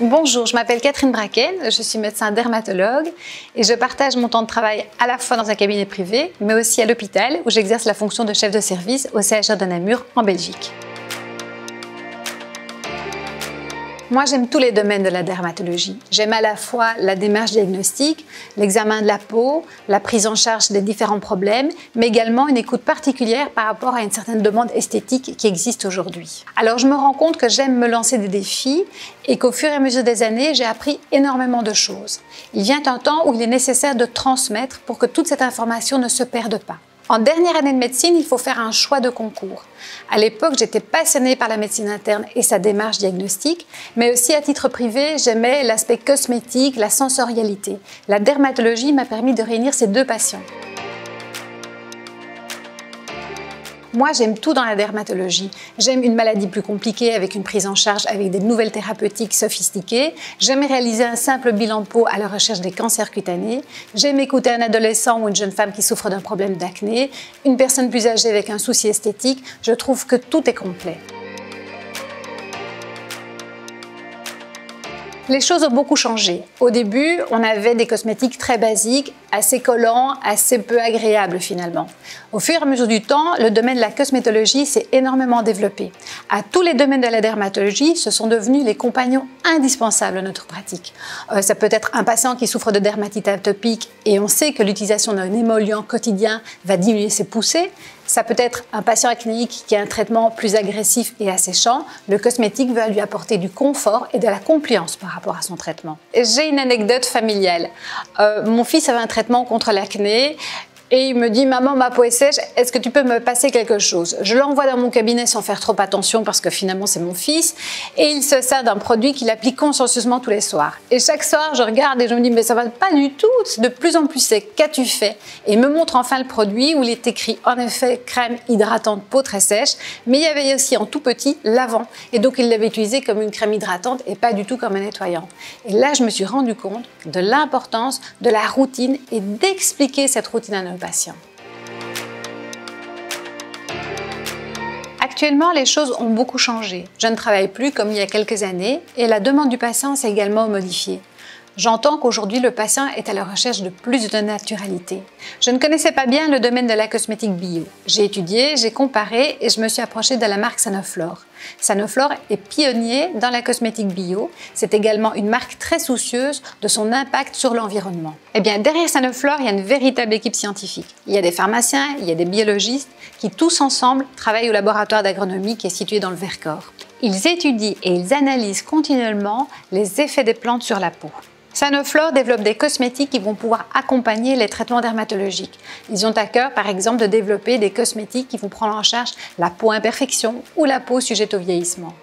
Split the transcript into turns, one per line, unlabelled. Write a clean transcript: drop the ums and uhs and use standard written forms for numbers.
Bonjour, je m'appelle Catherine Bracken, je suis médecin dermatologue et je partage mon temps de travail à la fois dans un cabinet privé, mais aussi à l'hôpital où j'exerce la fonction de chef de service au CHR de Namur en Belgique. Moi, j'aime tous les domaines de la dermatologie. J'aime à la fois la démarche diagnostique, l'examen de la peau, la prise en charge des différents problèmes, mais également une écoute particulière par rapport à une certaine demande esthétique qui existe aujourd'hui. Alors, je me rends compte que j'aime me lancer des défis et qu'au fur et à mesure des années, j'ai appris énormément de choses. Il vient un temps où il est nécessaire de transmettre pour que toute cette information ne se perde pas. En dernière année de médecine, il faut faire un choix de concours. À l'époque, j'étais passionnée par la médecine interne et sa démarche diagnostique, mais aussi à titre privé, j'aimais l'aspect cosmétique, la sensorialité. La dermatologie m'a permis de réunir ces deux passions. Moi, j'aime tout dans la dermatologie. J'aime une maladie plus compliquée avec une prise en charge avec des nouvelles thérapeutiques sophistiquées. J'aime réaliser un simple bilan de peau à la recherche des cancers cutanés. J'aime écouter un adolescent ou une jeune femme qui souffre d'un problème d'acné, une personne plus âgée avec un souci esthétique. Je trouve que tout est complet. Les choses ont beaucoup changé. Au début, on avait des cosmétiques très basiques, assez collants, assez peu agréables finalement. Au fur et à mesure du temps, le domaine de la cosmétologie s'est énormément développé. À tous les domaines de la dermatologie, ce sont devenus les compagnons indispensables de notre pratique. Ça peut être un patient qui souffre de dermatite atopique et on sait que l'utilisation d'un émollient quotidien va diminuer ses poussées. Ça peut être un patient acnéique qui a un traitement plus agressif et asséchant. Le cosmétique va lui apporter du confort et de la compliance par rapport à son traitement. J'ai une anecdote familiale. Mon fils avait un traitement contre l'acné. Et il me dit « Maman, ma peau est sèche, est-ce que tu peux me passer quelque chose ?» Je l'envoie dans mon cabinet sans faire trop attention parce que finalement c'est mon fils. Et il se sert d'un produit qu'il applique consciencieusement tous les soirs. Et chaque soir, je regarde et je me dis « Mais ça va pas du tout, c'est de plus en plus sec, qu'as-tu fait ?» Et il me montre enfin le produit où il est écrit en effet « crème hydratante peau très sèche », mais il y avait aussi en tout petit « lavant ». Et donc il l'avait utilisé comme une crème hydratante et pas du tout comme un nettoyant. Et là, je me suis rendu compte de l'importance de la routine et d'expliquer cette routine à nos patients. Actuellement, les choses ont beaucoup changé. Je ne travaille plus comme il y a quelques années et la demande du patient s'est également modifiée. J'entends qu'aujourd'hui, le patient est à la recherche de plus de naturalité. Je ne connaissais pas bien le domaine de la cosmétique bio. J'ai étudié, j'ai comparé et je me suis approchée de la marque Sanoflore. Sanoflore est pionnier dans la cosmétique bio. C'est également une marque très soucieuse de son impact sur l'environnement. Eh bien, derrière Sanoflore, il y a une véritable équipe scientifique. Il y a des pharmaciens, il y a des biologistes qui tous ensemble travaillent au laboratoire d'agronomie qui est situé dans le Vercors. Ils étudient et ils analysent continuellement les effets des plantes sur la peau. Sanoflore développe des cosmétiques qui vont pouvoir accompagner les traitements dermatologiques. Ils ont à cœur, par exemple, de développer des cosmétiques qui vont prendre en charge la peau imperfection ou la peau sujette au vieillissement.